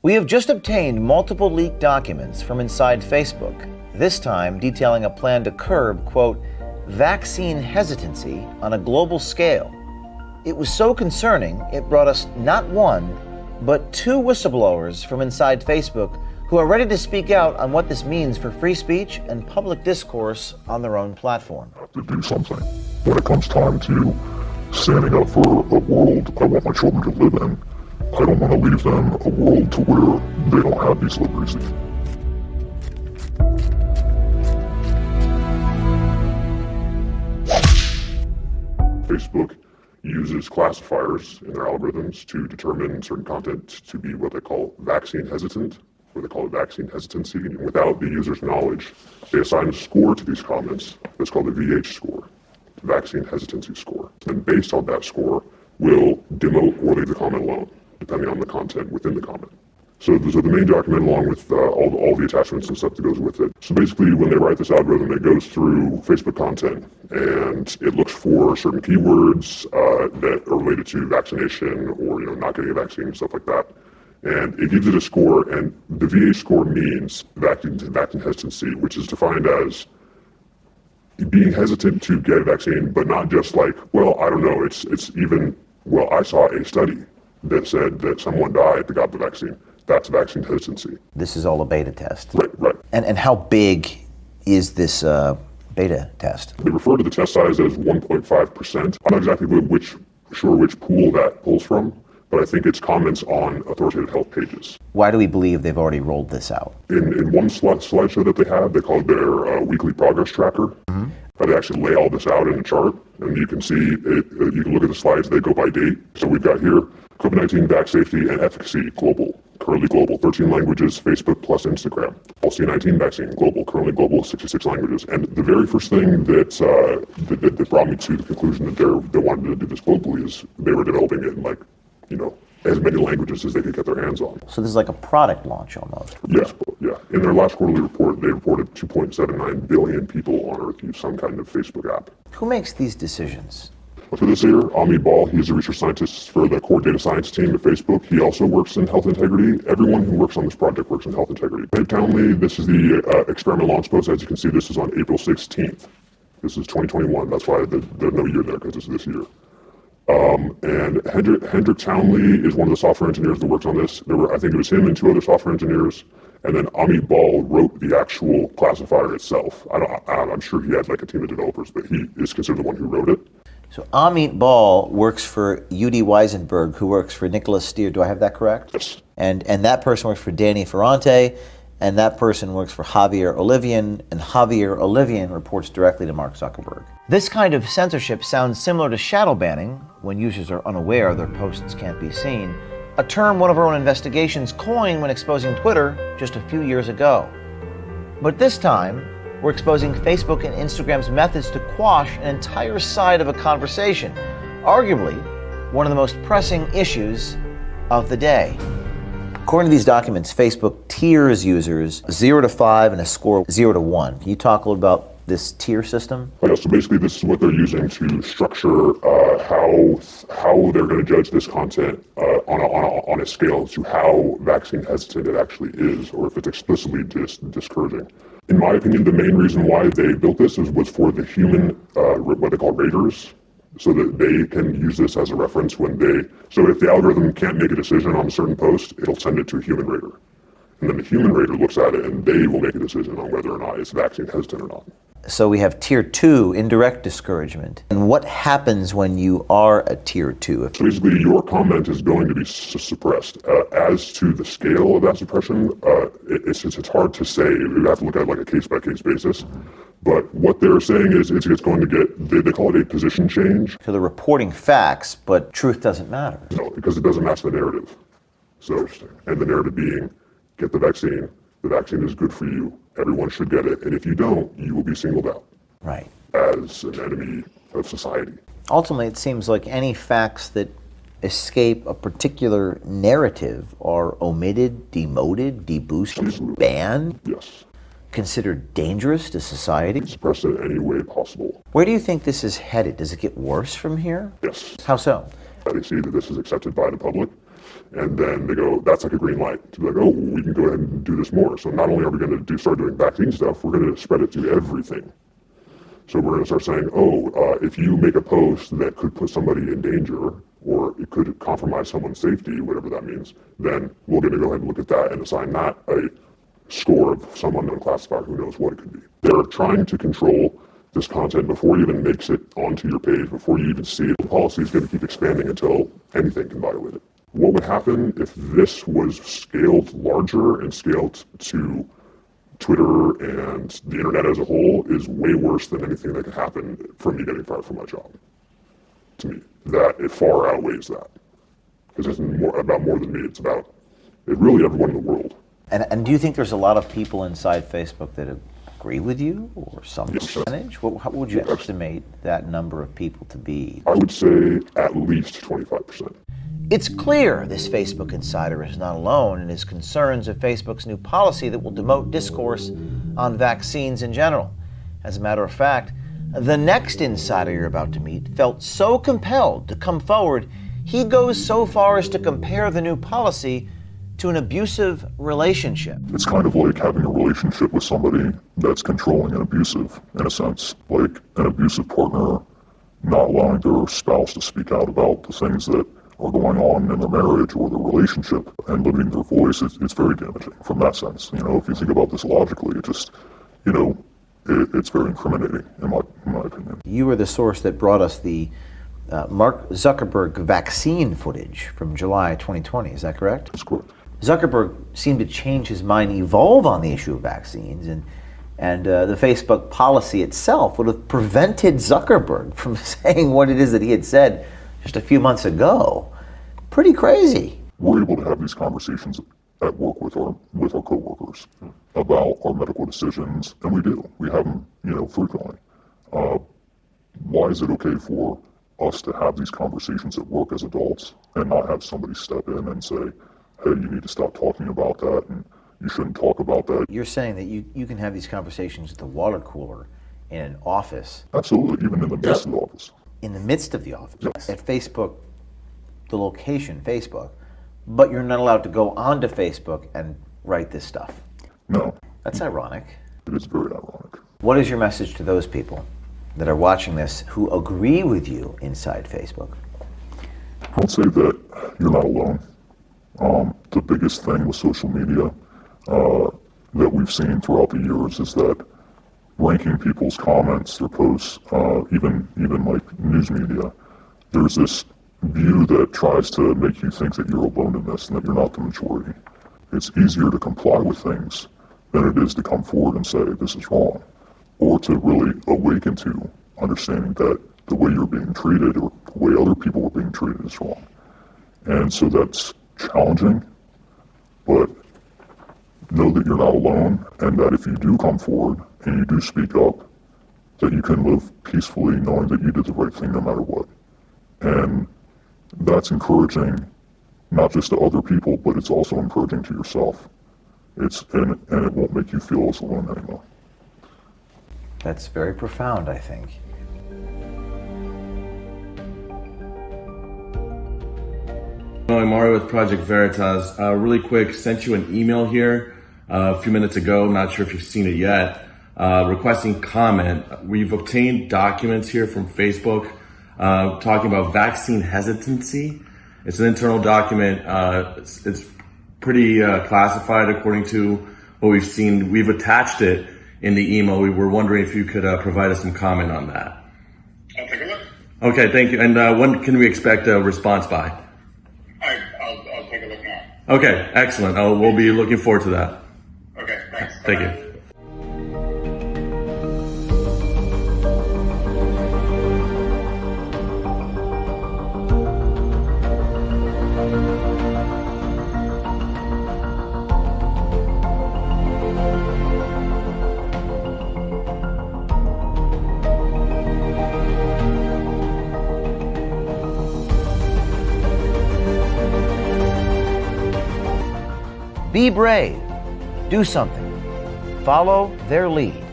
We have just obtained multiple leaked documents from inside Facebook, this time detailing a plan to curb, quote, vaccine hesitancy on a global scale. It was so concerning, it brought us not one, but two whistleblowers from inside Facebook who are ready to speak out on what this means for free speech and public discourse on their own platform. To do something. When it comes time to standing up for a world I want my children to live in, I don't want to leave them a world to where they don't have these liberties. Facebook uses classifiers in their algorithms to determine certain content to be what they call vaccine hesitant, or they call it vaccine hesitancy. And without the user's knowledge, they assign a score to these comments that's called the VH score, the vaccine hesitancy score. And based on that score, will demote or leave the comment alone, depending on the content within the comment. So the main document, along with all the attachments and stuff that goes with it. So basically, when they write this algorithm, it goes through Facebook content, and it looks for certain keywords that are related to vaccination or not getting a vaccine, stuff like that. And it gives it a score, and the VA score means vaccine hesitancy, which is defined as being hesitant to get a vaccine, but not just like, well, I don't know, it's even, well, I saw a study that said that someone died that got the vaccine. That's vaccine hesitancy. This is all a beta test. Right. And how big is this beta test? They refer to the test size as 1.5%. I'm not exactly which pool that pulls from, but I think it's comments on authoritative health pages. Why do we believe they've already rolled this out? In one slideshow that they have, they call it their weekly progress tracker. Mm-hmm. They actually lay all this out in a chart, and you can see it. You can look at the slides, they go by date. So we've got here COVID-19 vac safety and efficacy, global, currently global, 13 languages, Facebook plus Instagram. C-19 vaccine, global, currently global, 66 languages. And the very first thing that brought me to the conclusion that they wanted to do this globally is they were developing it in as many languages as they could get their hands on. So this is like a product launch almost. Yeah. In their last quarterly report, they reported 2.79 billion people on Earth use some kind of Facebook app. Who makes these decisions? For this year, Amit Bal, he's a research scientist for the core data science team at Facebook. He also works in health integrity. Everyone who works on this project works in health integrity. Ed Townley, this is the experiment launch post. As you can see, this is on April 16th. This is 2021. That's why there's no year there, because this is this year. And Hendrik Townley is one of the software engineers that works on this. I think it was him and two other software engineers. And then Amit Bal wrote the actual classifier itself. I'm sure he had like a team of developers, but he is considered the one who wrote it. So Amit Bal works for UD Weisenberg, who works for Nicholas Steer. Do I have that correct? Yes. And that person works for Danny Ferrante, and that person works for Javier Olivian, and Javier Olivian reports directly to Mark Zuckerberg. This kind of censorship sounds similar to shadow banning, when users are unaware their posts can't be seen, a term one of our own investigations coined when exposing Twitter just a few years ago. But this time, we're exposing Facebook and Instagram's methods to quash an entire side of a conversation, arguably one of the most pressing issues of the day. According to these documents, Facebook tiers users 0 to 5 and a score 0 to 1. Can you talk a little about this tier system? Yeah, so basically this is what they're using to structure how they're going to judge this content on a scale to how vaccine hesitant it actually is, or if it's explicitly discouraging. In my opinion, the main reason why they built this was for the human, what they call raters, so that they can use this as a reference so if the algorithm can't make a decision on a certain post, it'll send it to a human rater. And then the human rater looks at it and they will make a decision on whether or not it's vaccine hesitant or not. So we have tier 2, indirect discouragement. And what happens when you are a tier 2? So basically your comment is going to be suppressed. As to the scale of that suppression, it's hard to say. You have to look at it like a case-by-case basis. But what they're saying is it's going to get, they call it a position change. So they're reporting facts, but truth doesn't matter. No, because it doesn't match the narrative. So, and the narrative being, get the vaccine is good for you, everyone should get it, and if you don't, you will be singled out. Right. As an enemy of society. Ultimately, it seems like any facts that escape a particular narrative are omitted, demoted, deboosted, banned. Yes. Considered dangerous to society. Suppressed in any way possible. Where do you think this is headed? Does it get worse from here? Yes. How so? They see that this is accepted by the public. And then they go, that's like a green light to be like, oh, we can go ahead and do this more. So not only are we going to start doing vaccine stuff, we're going to spread it to everything. So we're going to start saying, if you make a post that could put somebody in danger, or it could compromise someone's safety, whatever that means, then we're going to go ahead and look at that and assign that a score of some unknown classifier, who knows what it could be. They're trying to control this content before it even makes it onto your page, before you even see it. The policy is going to keep expanding until anything can violate it. What would happen if this was scaled larger and scaled to Twitter and the internet as a whole is way worse than anything that could happen from me getting fired from my job. To me, that it far outweighs that. Because it's about more than me. It's about really everyone in the world. And do you think there's a lot of people inside Facebook that agree with you, or some percentage? How would you estimate that number of people to be? I would say at least 25%. It's clear this Facebook insider is not alone in his concerns of Facebook's new policy that will demote discourse on vaccines in general. As a matter of fact, the next insider you're about to meet felt so compelled to come forward, he goes so far as to compare the new policy to an abusive relationship. It's kind of like having a relationship with somebody that's controlling and abusive, in a sense. Like an abusive partner not allowing their spouse to speak out about the things that are going on in their marriage or their relationship and limiting their voice. It's very damaging from that sense. If you think about this logically, it just, it's very incriminating in my opinion. You were the source that brought us the Mark Zuckerberg vaccine footage from July 2020, is that correct? That's correct. Zuckerberg seemed to change his mind, evolve on the issue of vaccines, and the Facebook policy itself would have prevented Zuckerberg from saying what it is that he had said just a few months ago. Pretty crazy. We're able to have these conversations at work with our coworkers about our medical decisions, and we do. We have them, frequently. Why is it okay for us to have these conversations at work as adults and not have somebody step in and say, hey, you need to stop talking about that, and you shouldn't talk about that? You're saying that you can have these conversations at the water cooler in an office. Absolutely, even in the midst of the office. In the midst of the office, yes. At Facebook, the location, Facebook, but you're not allowed to go onto Facebook and write this stuff. No. That's ironic. It is very ironic. What is your message to those people that are watching this who agree with you inside Facebook? I would say that you're not alone. The biggest thing with social media that we've seen throughout the years is that ranking people's comments, their posts, even like news media, there's this view that tries to make you think that you're alone in this and that you're not the majority. It's easier to comply with things than it is to come forward and say this is wrong, or to really awaken to understanding that the way you're being treated or the way other people are being treated is wrong. And so that's challenging, but know that you're not alone, and that if you do come forward and you do speak up, that you can live peacefully knowing that you did the right thing no matter what. And that's encouraging not just to other people, but it's also encouraging to yourself. And it won't make you feel as alone anymore. That's very profound, I think. I'm Mario with Project Veritas. Really quick, sent you an email here a few minutes ago. I'm not sure if you've seen it yet. Requesting comment. We've obtained documents here from Facebook talking about vaccine hesitancy. It's an internal document. It's pretty classified according to what we've seen. We've attached it in the email. We were wondering if you could provide us some comment on that. I'll take a look. Okay, thank you. And when can we expect a response by? I'll take a look now. Okay, excellent. We'll be looking forward to that. Okay, thanks. Thank Bye-bye. you. Be brave. Do something. Follow their lead.